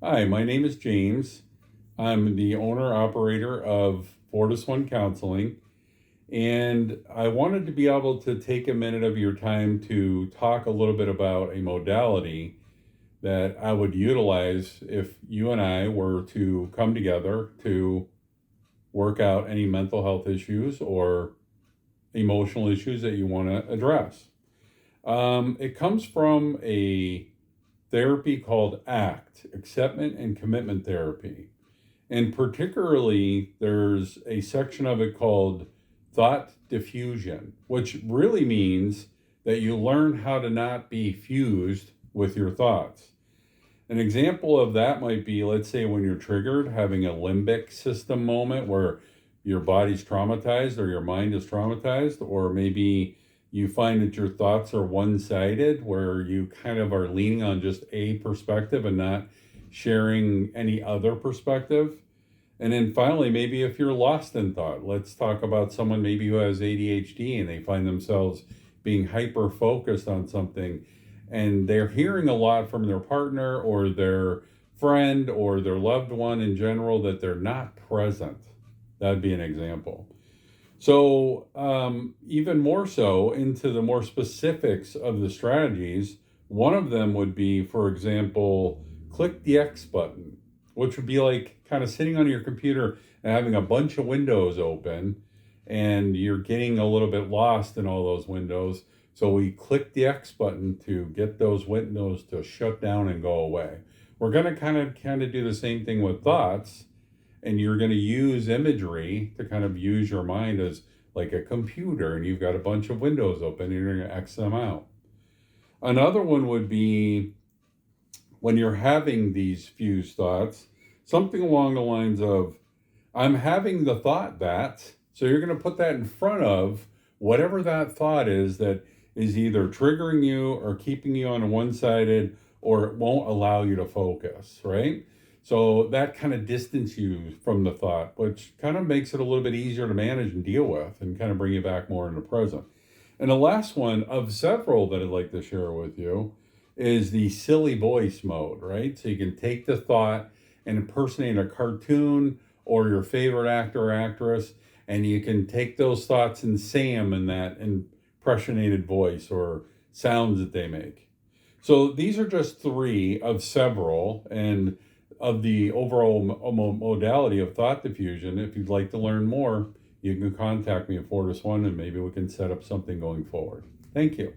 Hi, my name is James. I'm the owner operator of Fortis One Counseling, and I wanted to be able to take a minute of your time to talk a little bit about a modality that I would utilize if you and I were to come together to work out any mental health issues or emotional issues that you want to address. It comes from a therapy called ACT, Acceptance and Commitment Therapy. And particularly, there's a section of it called thought diffusion, which really means that you learn how to not be fused with your thoughts. An example of that might be, let's say, when you're triggered, having a limbic system moment where your body's traumatized or your mind is traumatized, or maybe you find that your thoughts are one sided, where you kind of are leaning on just a perspective and not sharing any other perspective. And then finally, maybe if you're lost in thought, let's talk about someone maybe who has ADHD and they find themselves being hyper focused on something and they're hearing a lot from their partner or their friend or their loved one in general that they're not present. That'd be an example. So, even more so into the more specifics of the strategies, one of them would be, for example, click the X button, which would be like kind of sitting on your computer and having a bunch of windows open, and you're getting a little bit lost in all those windows. So, we click the X button to get those windows to shut down and go away. We're going to kind of do the same thing with thoughts, and you're going to use imagery to kind of use your mind as like a computer, and you've got a bunch of windows open and you're going to X them out. Another one would be when you're having these fused thoughts, something along the lines of, I'm having the thought that, so you're going to put that in front of whatever that thought is that is either triggering you or keeping you on a one-sided, or it won't allow you to focus, right? So that kind of distance you from the thought, which kind of makes it a little bit easier to manage and deal with and kind of bring you back more into the present. And the last one of several that I'd like to share with you is the silly voice mode, right? So you can take the thought and impersonate a cartoon or your favorite actor or actress, and you can take those thoughts and say them in that impressionated voice or sounds that they make. So these are just three of several, and of the overall modality of thought diffusion. If you'd like to learn more, you can contact me at Fortis One and maybe we can set up something going forward. Thank you.